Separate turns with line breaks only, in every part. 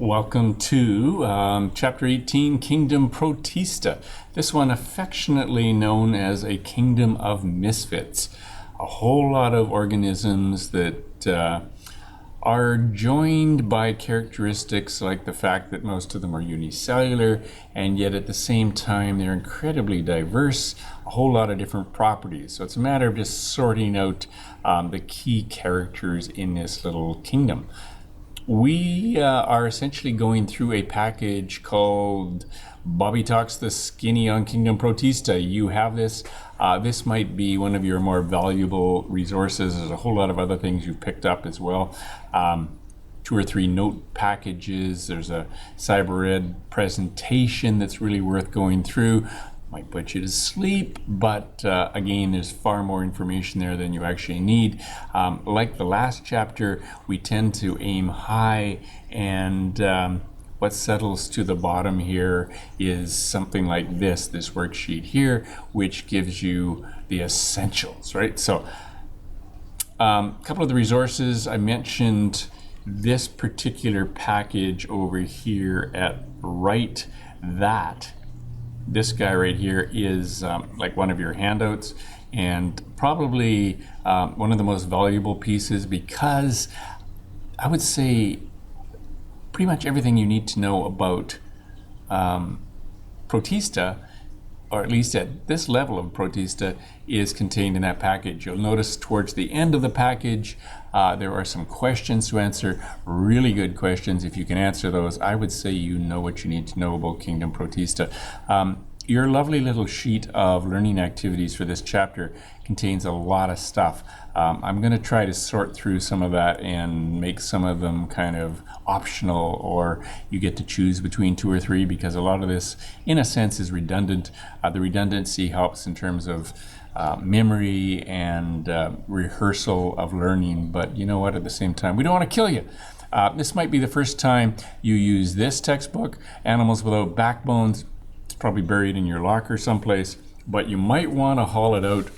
Welcome to Chapter 18, Kingdom Protista. This one affectionately known as a kingdom of misfits. A whole lot of organisms that are joined by characteristics like the fact that most of them are unicellular, and yet at the same time they're incredibly diverse, a whole lot of different properties. So it's a matter of just sorting out the key characters in this little kingdom. We are essentially going through a package called BobbyTalks, the Skinny on Kingdom Protista. You have this. This might be one of your more valuable resources. There's a whole lot of other things you've picked up as well. 2 or 3 note packages. There's a CyberEd presentation that's really worth going through. Might put you to sleep, but again, there's far more information there than you actually need. Like the last chapter, we tend to aim high, and what settles to the bottom here is something like this worksheet here, which gives you the essentials, right? So a couple of the resources I mentioned, this particular package over here at right, this guy right here is like one of your handouts, and probably one of the most valuable pieces, because I would say pretty much everything you need to know about Protista, or at least at this level of Protista, is contained in that package. You'll notice towards the end of the package there are some questions to answer, really good questions. If you can answer those, I would say you know what you need to know about Kingdom Protista. Your lovely little sheet of learning activities for this chapter contains a lot of stuff. I'm going to try to sort through some of that and make some of them kind of optional, or you get to choose between 2 or 3, because a lot of this, in a sense, is redundant. The redundancy helps in terms of memory and rehearsal of learning, but you know what, at the same time, we don't want to kill you. This might be the first time you use this textbook, Animals Without Backbones. It's probably buried in your locker someplace, but you might want to haul it out,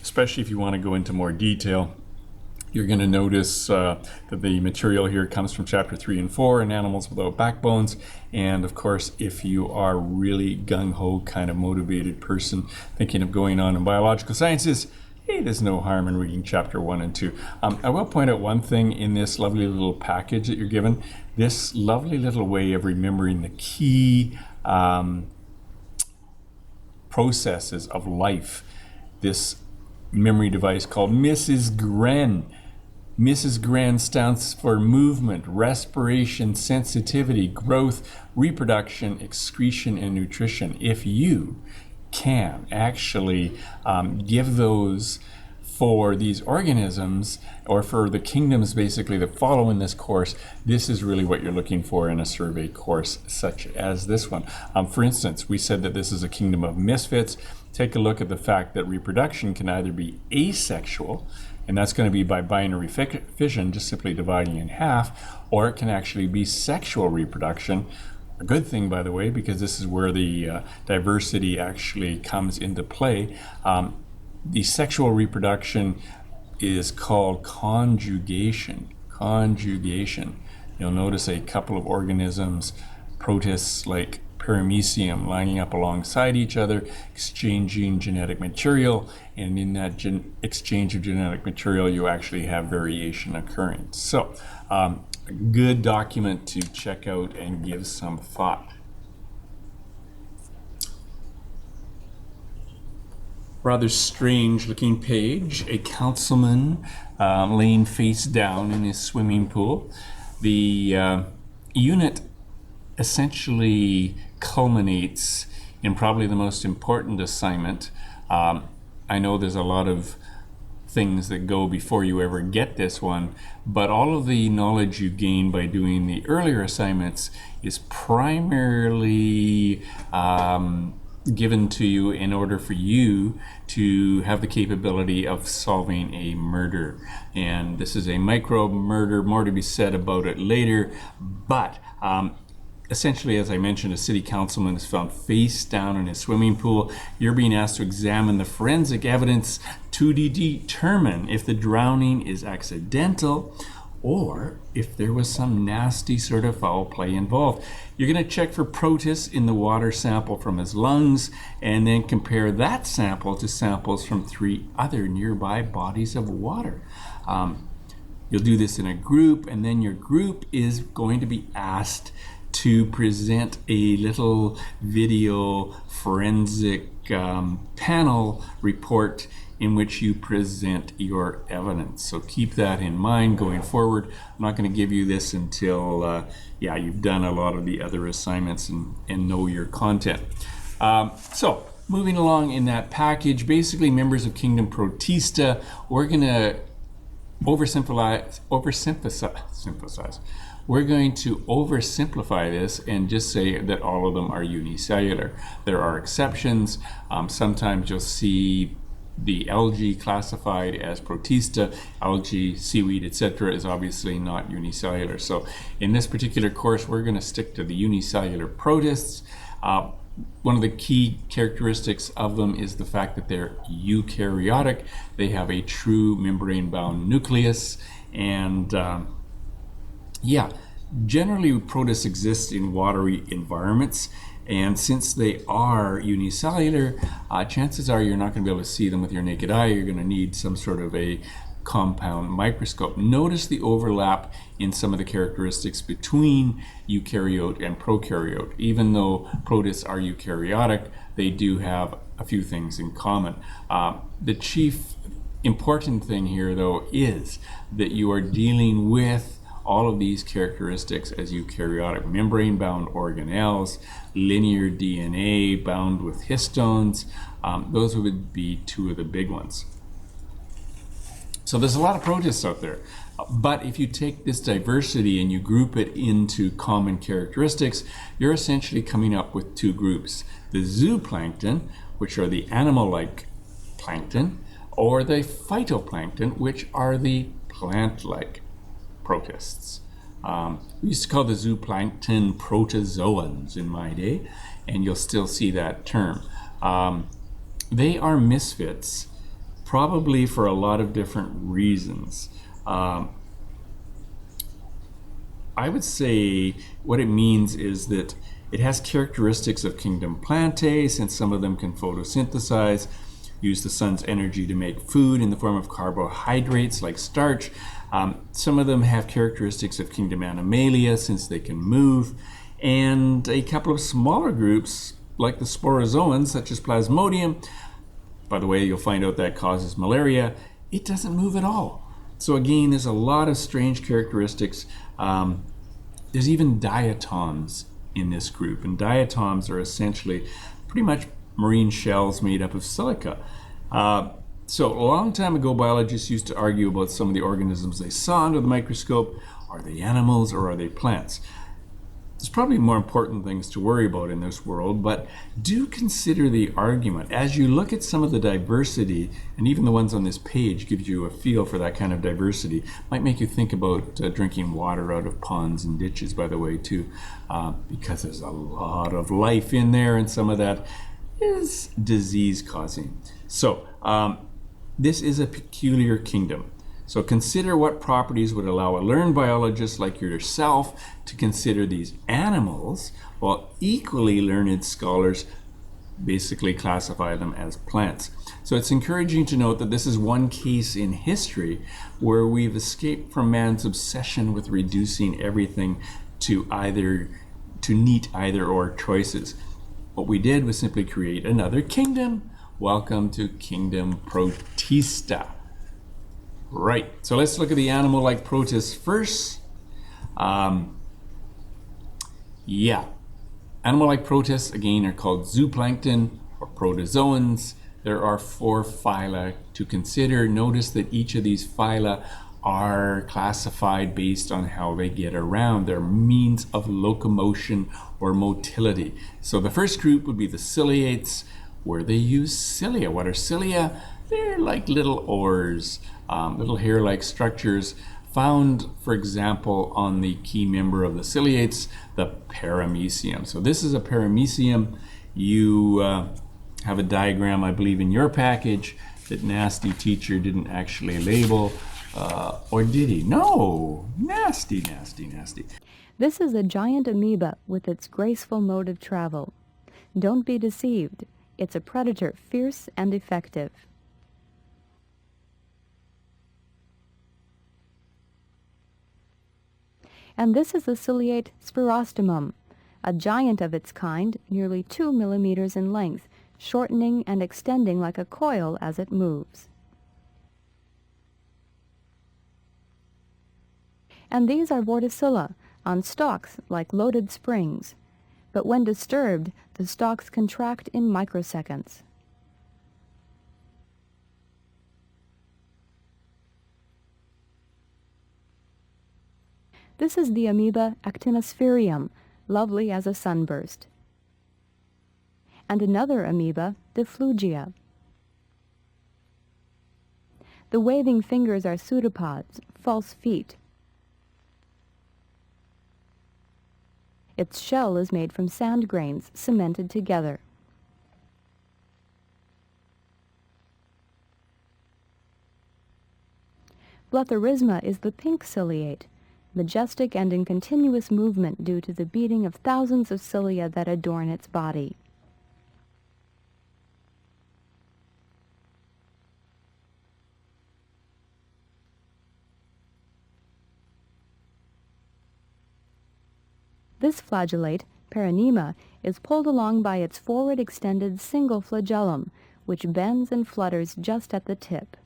especially if you want to go into more detail. You're going to notice that the material here comes from chapter 3 and 4 in Animals Without Backbones. And of course, if you are really gung-ho kind of motivated person thinking of going on in biological sciences, hey, there's no harm in reading chapter 1 and 2. I will point out one thing in this lovely little package that you're given, this lovely little way of remembering the key processes of life. This memory device called Mrs. Gren. Mrs. Gren stands for movement, respiration, sensitivity, growth, reproduction, excretion, and nutrition. If you can actually give those for these organisms, or for the kingdoms basically that follow in this course, this is really what you're looking for in a survey course such as this one. For instance, we said that this is a kingdom of misfits. Take a look at the fact that reproduction can either be asexual, and that's going to be by binary fission, just simply dividing in half, or it can actually be sexual reproduction. A good thing, by the way, because this is where the diversity actually comes into play. The sexual reproduction is called conjugation. Conjugation. You'll notice a couple of organisms, protists like paramecium, lining up alongside each other, exchanging genetic material, and in that exchange of genetic material, you actually have variation occurring. So, a good document to check out and give some thought. Rather strange looking page, a councilman laying face down in his swimming pool. The unit essentially culminates in probably the most important assignment. I know there's a lot of things that go before you ever get this one, but all of the knowledge you gain by doing the earlier assignments is primarily given to you in order for you to have the capability of solving a murder. And this is a micro murder, more to be said about it later, but essentially, as I mentioned, a city councilman is found face down in his swimming pool. You're being asked to examine the forensic evidence to determine if the drowning is accidental or if there was some nasty sort of foul play involved. You're going to check for protists in the water sample from his lungs, and then compare that sample to samples from 3 other nearby bodies of water. You'll do this in a group, and then your group is going to be asked to present a little video forensic panel report in which you present your evidence. So keep that in mind going forward. I'm not going to give you this until you've done a lot of the other assignments and know your content. So moving along in that package, basically members of Kingdom Protista, we're going to oversimplify. We're going to oversimplify this and just say that all of them are unicellular. There are exceptions. Sometimes you'll see the algae classified as Protista. Algae, seaweed, etc. is obviously not unicellular. So in this particular course, we're going to stick to the unicellular protists. One of the key characteristics of them is the fact that they're eukaryotic. They have a true membrane-bound nucleus, and generally protists exist in watery environments, and since they are unicellular, chances are you're not going to be able to see them with your naked eye. You're going to need some sort of a compound microscope. Notice the overlap in some of the characteristics between eukaryote and prokaryote. Even though protists are eukaryotic, they do have a few things in common. The chief important thing here, though, is that you are dealing with all of these characteristics as eukaryotic: membrane-bound organelles, linear DNA bound with histones. Those would be 2 of the big ones. So there's a lot of protists out there, but if you take this diversity and you group it into common characteristics, you're essentially coming up with 2 groups: the zooplankton, which are the animal-like plankton, or the phytoplankton, which are the plant-like protists. We used to call the zooplankton protozoans in my day, and you'll still see that term. They are misfits, probably for a lot of different reasons. I would say what it means is that it has characteristics of kingdom Plantae, since some of them can photosynthesize, use the sun's energy to make food in the form of carbohydrates like starch. Some of them have characteristics of kingdom Animalia, since they can move, and a couple of smaller groups like the sporozoans, such as Plasmodium. By the way, you'll find out that causes malaria. It doesn't move at all. So again, there's a lot of strange characteristics. There's even diatoms in this group, and diatoms are essentially pretty much marine shells made up of silica. So a long time ago, biologists used to argue about some of the organisms they saw under the microscope. Are they animals or are they plants? There's probably more important things to worry about in this world, but do consider the argument. As you look at some of the diversity, and even the ones on this page gives you a feel for that kind of diversity, might make you think about drinking water out of ponds and ditches, by the way, too, because there's a lot of life in there, and some of that is disease-causing. So this is a peculiar kingdom. So consider what properties would allow a learned biologist like yourself to consider these animals, while equally learned scholars basically classify them as plants. So it's encouraging to note that this is one case in history where we've escaped from man's obsession with reducing everything to neat either or choices. What we did was simply create another kingdom. Welcome to Kingdom Protista. Right, so let's look at the animal-like protists first. Animal-like protists, again, are called zooplankton or protozoans. There are 4 phyla to consider. Notice that each of these phyla are classified based on how they get around, their means of locomotion or motility. So the first group would be the ciliates, where they use cilia. What are cilia? They're like little oars, little hair-like structures found, for example, on the key member of the ciliates, the paramecium. So this is a paramecium. You have a diagram, I believe, in your package that nasty teacher didn't actually label. Or did he? No! Nasty, nasty, nasty.
This is a giant amoeba with its graceful mode of travel. Don't be deceived. It's a predator, fierce and effective. And this is the ciliate spirostomum, a giant of its kind, nearly 2 millimeters in length, shortening and extending like a coil as it moves. And these are vorticilla, on stalks like loaded springs. But when disturbed, the stalks contract in microseconds. This is the amoeba actinospherium, lovely as a sunburst. And another amoeba, the Flagellates. The waving fingers are pseudopods, false feet. Its shell is made from sand grains cemented together. Bletharisma is the pink ciliate, majestic and in continuous movement due to the beating of thousands of cilia that adorn its body. This flagellate, Peronema, is pulled along by its forward extended single flagellum, which bends and flutters just at the tip.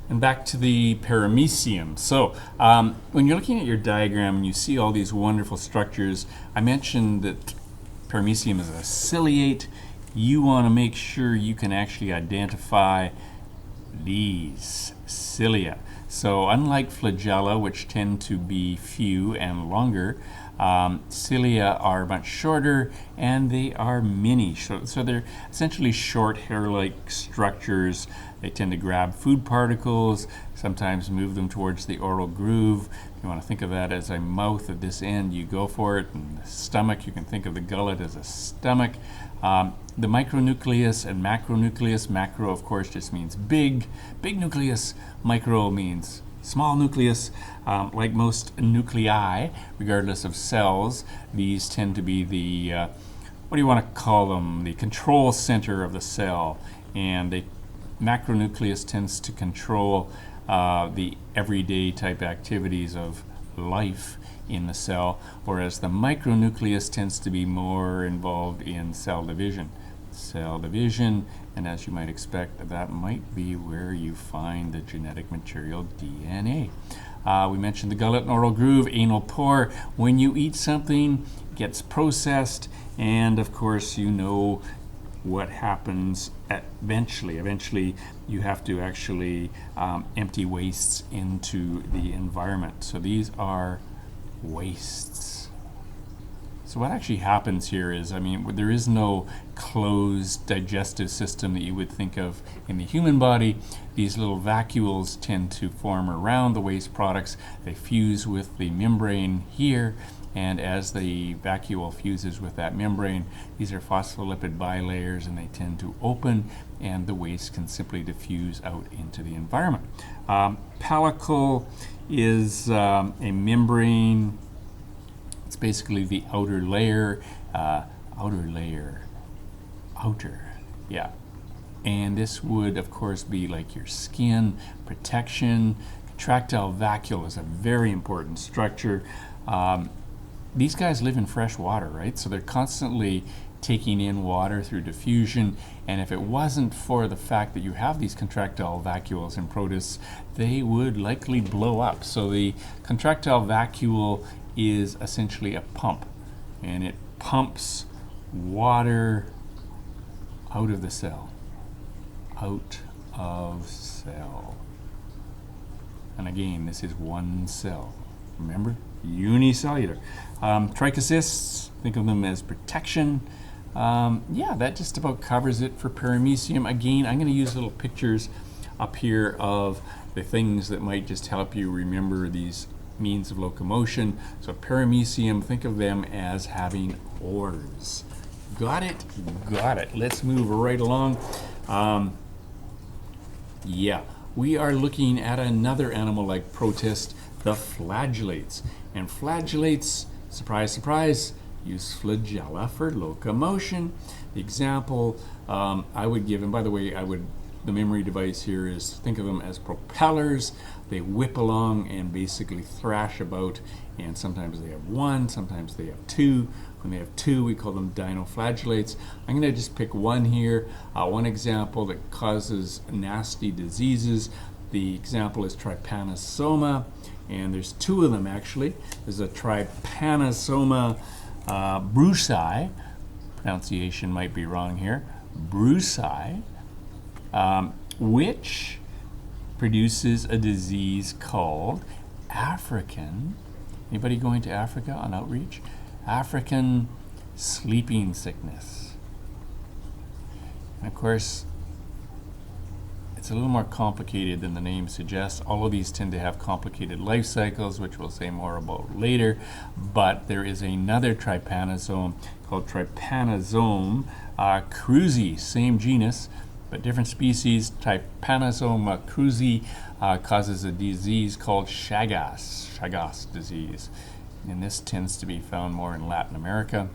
And back to the paramecium. So when you're looking at your diagram and you see all these wonderful structures, I mentioned that paramecium is a ciliate. You want to make sure you can actually identify these cilia. So unlike flagella, which tend to be few and longer, cilia are much shorter and they are mini. So they're essentially short hair-like structures. They tend to grab food particles, sometimes move them towards the oral groove. If you want to think of that as a mouth at this end, you go for it. And the stomach, you can think of the gullet as a stomach. The micronucleus and macronucleus. Macro, of course, just means big. Big nucleus. Micro means small nucleus. Like most nuclei, regardless of cells, these tend to be the, what do you want to call them? The control center of the cell. And the macronucleus tends to control the everyday type activities of life in the cell, whereas the micronucleus tends to be more involved in cell division. Cell division, and as you might expect, that might be where you find the genetic material DNA. We mentioned the gullet and oral groove, anal pore. When you eat something, it gets processed, and of course you know what happens eventually. Eventually you have to actually empty wastes into the environment. So these are wastes. So what actually happens here is, there is no closed digestive system that you would think of in the human body. These little vacuoles tend to form around the waste products. They fuse with the membrane here, and as the vacuole fuses with that membrane, these are phospholipid bilayers, and they tend to open, and the waste can simply diffuse out into the environment. Pellicle is a membrane. It's basically the outer layer, yeah. And this would, of course, be like your skin, protection. Contractile vacuole is a very important structure. These guys live in fresh water, right? So they're constantly taking in water through diffusion, and if it wasn't for the fact that you have these contractile vacuoles in protists, they would likely blow up. So the contractile vacuole is essentially a pump, and it pumps water out of the cell. Out of cell. And again, this is one cell. Remember? Unicellular. Trichocysts, think of them as protection. Yeah, that just about covers it for paramecium. Again, I'm going to use little pictures up here of the things that might just help you remember these means of locomotion. So paramecium, think of them as having oars. Got it? Got it. Let's move right along. Yeah, we are looking at another animal like protist, the flagellates. And flagellates, surprise, surprise, use flagella for locomotion. The example I would give, and by the way, the memory device here is, think of them as propellers. They whip along and basically thrash about, and sometimes they have one, sometimes they have two. When they have two, we call them dinoflagellates. I'm going to just pick one here, one example that causes nasty diseases. The example is trypanosoma, and there's two of them actually. There's a trypanosoma brucei, pronunciation might be wrong here, brucei, which produces a disease called African, anybody going to Africa on outreach? African sleeping sickness. And of course, it's a little more complicated than the name suggests. All of these tend to have complicated life cycles, which we'll say more about later. But there is another trypanosome called Trypanosome cruzi, same genus, but different species. Trypanosome cruzi causes a disease called Chagas disease. And this tends to be found more in Latin America.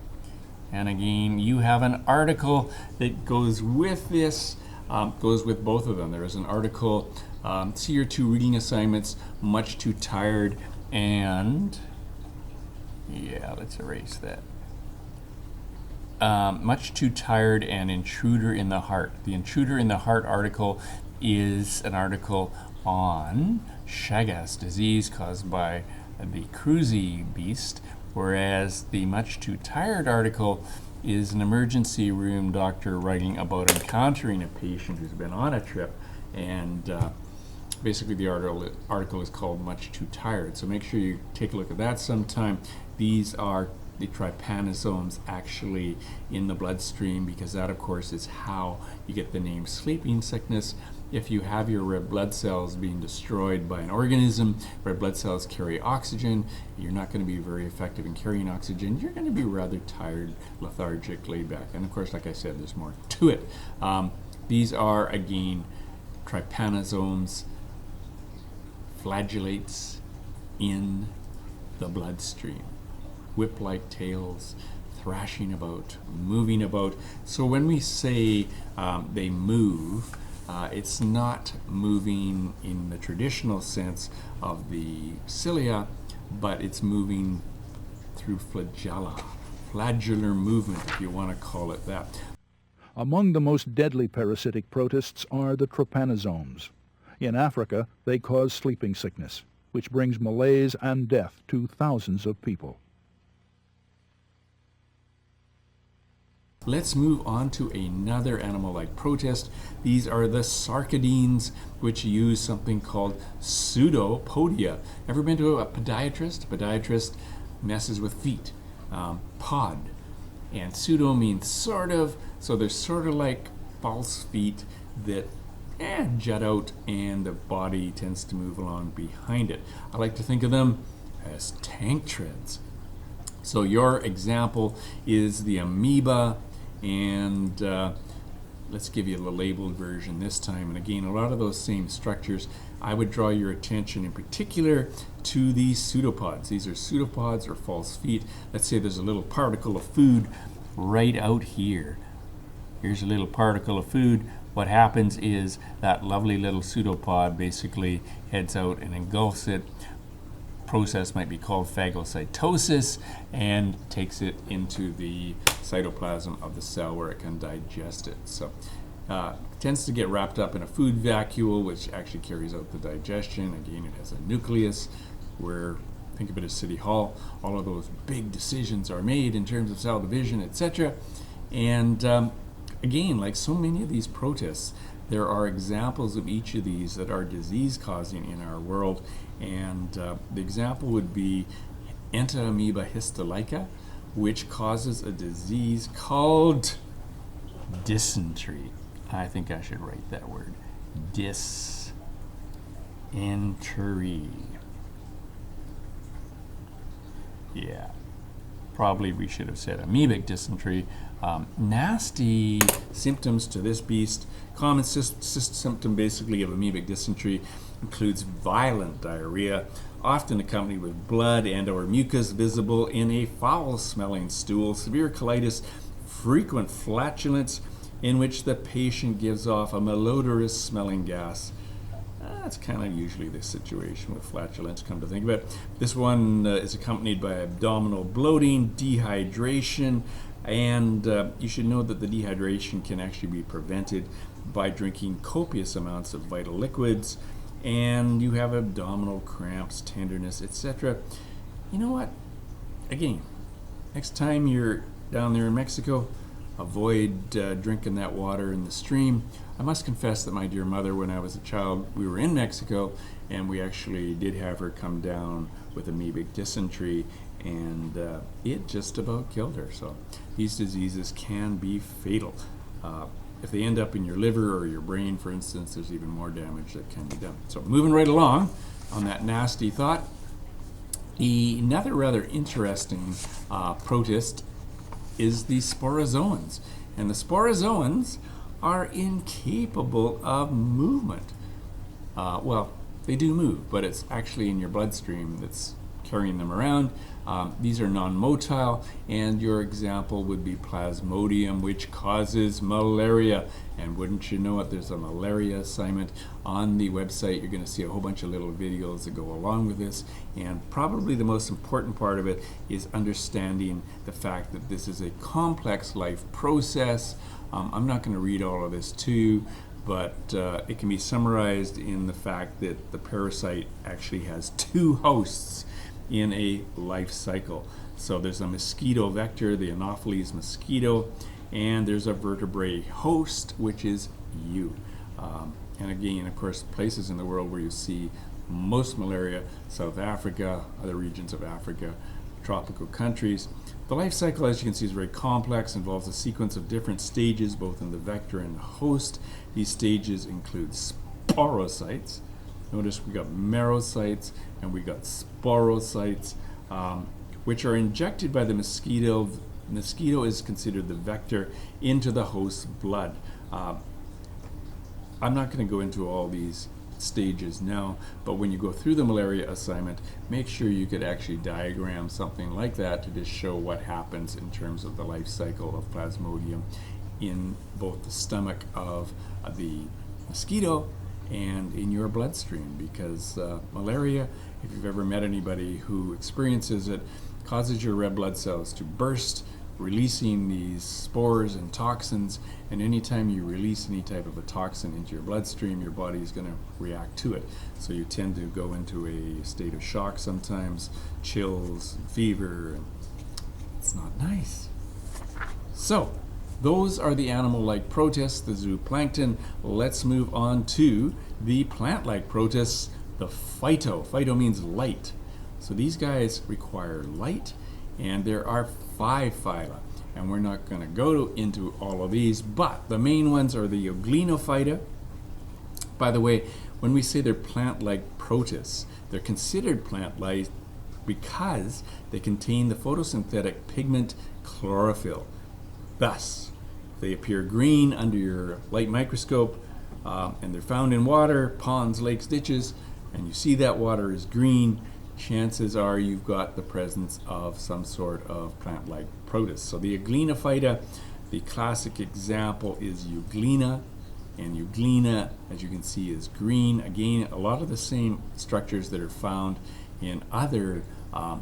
And again, you have an article that goes with this, goes with both of them. There is an article, see your two reading assignments, much too tired, and yeah, let's erase that. Much too tired and intruder in the heart. The intruder in the heart article is an article on Chagas disease caused by the cruzi beast, whereas the much too tired article is an emergency room doctor writing about encountering a patient who's been on a trip, and basically the article is called Much Too Tired. So make sure you take a look at that sometime. These are the trypanosomes actually in the bloodstream, because that of course is how you get the name sleeping sickness. If you have your red blood cells being destroyed by an organism, red blood cells carry oxygen, you're not going to be very effective in carrying oxygen. You're going to be rather tired, lethargic, laid back. And of course, like I said, there's more to it. These are, again, trypanosomes, flagellates in the bloodstream. Whip-like tails, thrashing about, moving about. So when we say they move, it's not moving in the traditional sense of the cilia, but it's moving through flagella, flagellar movement, if you want to call it that.
Among the most deadly parasitic protists are the trypanosomes. In Africa, they cause sleeping sickness, which brings malaise and death to thousands of people.
Let's move on to another animal like protist. These are the sarcodines, which use something called pseudopodia. Ever been to a podiatrist? A podiatrist messes with feet. Pod. And pseudo means sort of, so they're sort of like false feet that jut out, and the body tends to move along behind it. I like to think of them as tank treads. So your example is the amoeba, and let's give you the labeled version this time. And again, a lot of those same structures. I would draw your attention in particular to these pseudopods. These are pseudopods or false feet. Let's say there's a little particle of food right out here. Here's a little particle of food. What happens is that lovely little pseudopod basically heads out and engulfs it. Process might be called phagocytosis, and takes it into the cytoplasm of the cell where it can digest it. So it tends to get wrapped up in a food vacuole, which actually carries out the digestion. Again, it has a nucleus where, think of it as City Hall, all of those big decisions are made in terms of cell division, etc. And again, like so many of these protists, there are examples of each of these that are disease-causing in our world. And the example would be Entamoeba histolytica, which causes a disease called dysentery. I think I should write that word. Dysentery. Yeah. Probably we should have said amoebic dysentery. Nasty symptoms to this beast. Common symptom basically of amoebic dysentery includes violent diarrhea, often accompanied with blood and or mucus visible in a foul-smelling stool, severe colitis, frequent flatulence in which the patient gives off a malodorous smelling gas. That's kind of usually the situation with flatulence, come to think of it. This one is accompanied by abdominal bloating, dehydration, and you should know that the dehydration can actually be prevented by drinking copious amounts of vital liquids, and you have abdominal cramps, tenderness, etc. You know what? Again, next time you're down there in Mexico, avoid drinking that water in the stream. I must confess that my dear mother, when I was a child, we were in Mexico, and we actually did have her come down with amoebic dysentery, and it just about killed her. So these diseases can be fatal. If they end up in your liver or your brain, for instance, there's even more damage that can be done. So moving right along on that nasty thought, another rather interesting protist is the sporozoans. And the sporozoans are incapable of movement. Well, they do move, but it's actually in your bloodstream that's carrying them around. These are non-motile, and your example would be Plasmodium, which causes malaria. And wouldn't you know it, there's a malaria assignment on the website. You're going to see a whole bunch of little videos that go along with this, and probably the most important part of it is understanding the fact that this is a complex life process. I'm not going to read all of this to you, but it can be summarized in the fact that the parasite actually has two hosts in a life cycle. So there's a mosquito vector, the Anopheles mosquito, and there's a vertebrate host, which is you. And again, of course, places in the world where you see most malaria, South Africa, other regions of Africa, tropical countries. The life cycle, as you can see, is very complex, involves a sequence of different stages, both in the vector and the host. These stages include sporozoites. Notice we got merocytes and we got sporozoites, which are injected by the mosquito. The mosquito is considered the vector into the host's blood. I'm not going to go into all these stages now, but when you go through the malaria assignment, make sure you could actually diagram something like that to just show what happens in terms of the life cycle of Plasmodium in both the stomach of the mosquito and in your bloodstream, because malaria, if you've ever met anybody who experiences it, causes your red blood cells to burst, releasing these spores and toxins, and anytime you release any type of a toxin into your bloodstream, your body is going to react to it. So you tend to go into a state of shock sometimes, chills, fever, and it's not nice. So those are the animal-like protists, the zooplankton. Let's move on to the plant-like protists, the phyto. Phyto means light. So these guys require light, and there are 5 phyla. And we're not going to go into all of these, but the main ones are the Euglenophyta. By the way, when we say they're plant-like protists, they're considered plant-like because they contain the photosynthetic pigment chlorophyll. Thus, they appear green under your light microscope, and they're found in water, ponds, lakes, ditches, and you see that water is green, chances are you've got the presence of some sort of plant-like protist. So the Euglenophyta, the classic example is Euglena, and Euglena, as you can see, is green. Again, a lot of the same structures that are found in other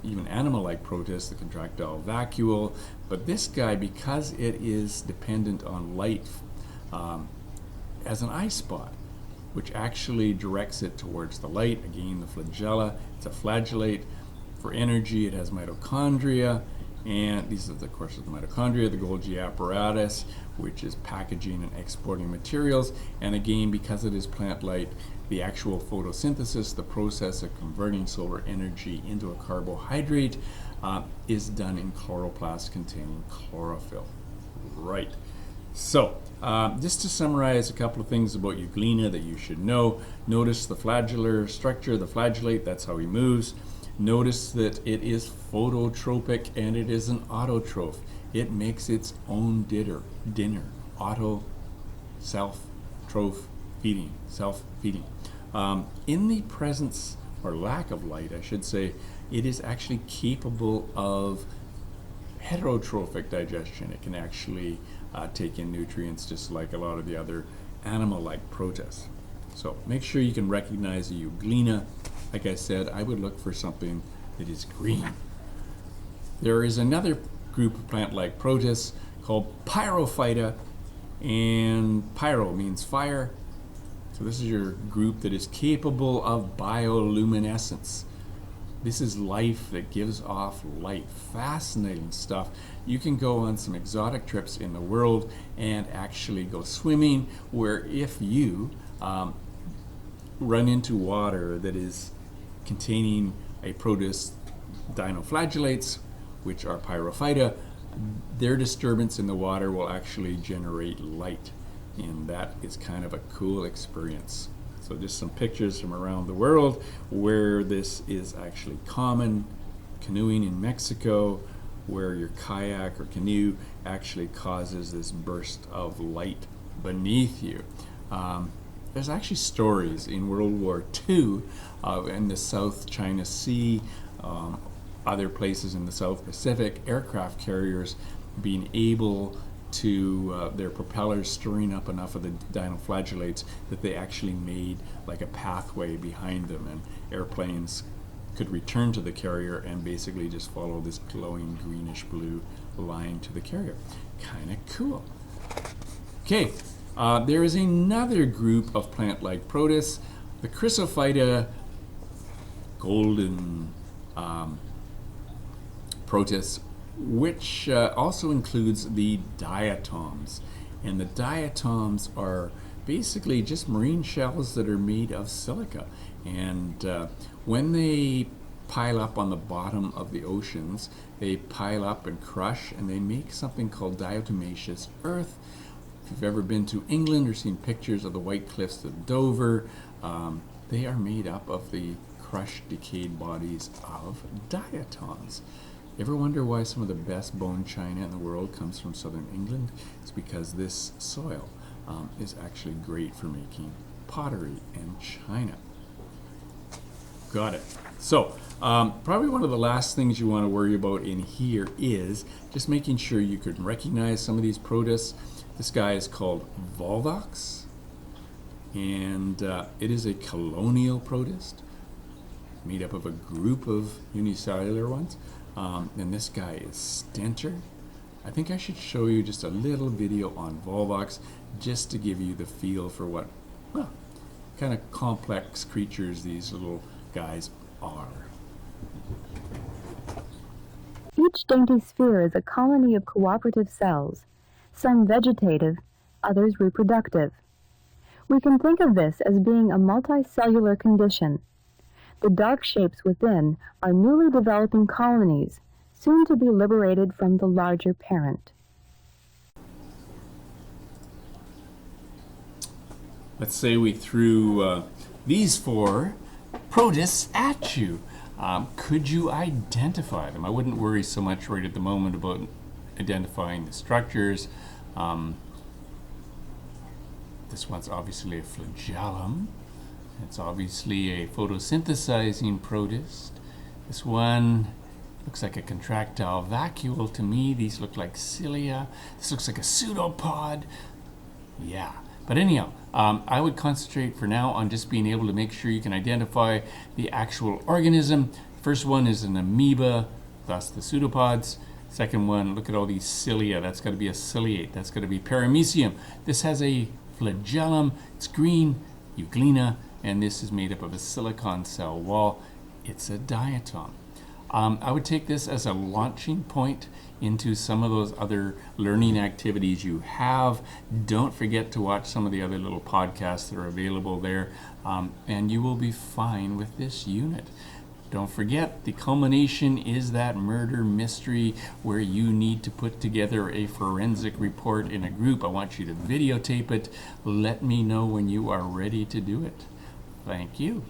even animal-like protists, the contractile vacuole, but this guy, because it is dependent on light, has an eye spot, which actually directs it towards the light. Again, the flagella, it's a flagellate. For energy, it has mitochondria, and these are, of course, the mitochondria, the Golgi apparatus, which is packaging and exporting materials. And again, because it is plant light, the actual photosynthesis, the process of converting solar energy into a carbohydrate, is done in chloroplasts containing chlorophyll. Right. So, just to summarize a couple of things about Euglena that you should know. Notice the flagellar structure, the flagellate, that's how he moves. Notice that it is phototropic and it is an autotroph. It makes its own dinner. Auto, self-troph feeding, self-feeding. In the presence or lack of light, I should say, it is actually capable of heterotrophic digestion. It can actually take in nutrients just like a lot of the other animal-like protists. So make sure you can recognize the euglena. Like I said, I would look for something that is green. There is another group of plant-like protists called pyrofighters, and pyro means fire. So this is your group that is capable of bioluminescence. This is life that gives off light. Fascinating stuff. You can go on some exotic trips in the world and actually go swimming, where if you run into water that is containing a protist, dinoflagellates, which are pyrophyta, their disturbance in the water will actually generate light. And that is kind of a cool experience. So just some pictures from around the world where this is actually common. Canoeing in Mexico, where your kayak or canoe actually causes this burst of light beneath you. There's actually stories in World War II in the South China Sea, other places in the South Pacific, aircraft carriers being able to, their propellers stirring up enough of the dinoflagellates that they actually made like a pathway behind them, and airplanes could return to the carrier and basically just follow this glowing greenish blue line to the carrier. Kind of cool. Okay, there is another group of plant-like protists, the Chrysophyta golden protists, which also includes the diatoms. And the diatoms are basically just marine shells that are made of silica. And when they pile up on the bottom of the oceans, they pile up and crush, and they make something called diatomaceous earth. If you've ever been to England or seen pictures of the White Cliffs of Dover, they are made up of the crushed, decayed bodies of diatoms. Ever wonder why some of the best bone china in the world comes from southern England? It's because this soil is actually great for making pottery and china. Got it. So probably one of the last things you want to worry about in here is just making sure you can recognize some of these protists. This guy is called Volvox, and it is a colonial protist made up of a group of unicellular ones. And this guy is Stentor. I think I should show you just a little video on Volvox just to give you the feel for what, well, kind of complex creatures these little guys are.
Each dainty sphere is a colony of cooperative cells, some vegetative, others reproductive. We can think of this as being a multicellular condition. The dark shapes within are newly developing colonies, soon to be liberated from the larger parent.
Let's say we threw these four protists at you. Could you identify them? I wouldn't worry so much right at the moment about identifying the structures. This one's obviously a flagellum. It's obviously a photosynthesizing protist. This one looks like a contractile vacuole to me. These look like cilia. This looks like a pseudopod. Yeah. But anyhow, I would concentrate for now on just being able to make sure you can identify the actual organism. First one is an amoeba, thus the pseudopods. Second one, look at all these cilia. That's got to be a ciliate. That's got to be paramecium. This has a flagellum. It's green, euglena, and this is made up of a silicon cell wall. It's a diatom. I would take this as a launching point into some of those other learning activities you have. Don't forget to watch some of the other little podcasts that are available there, and you will be fine with this unit. Don't forget, the culmination is that murder mystery where you need to put together a forensic report in a group. I want you to videotape it. Let me know when you are ready to do it. Thank you.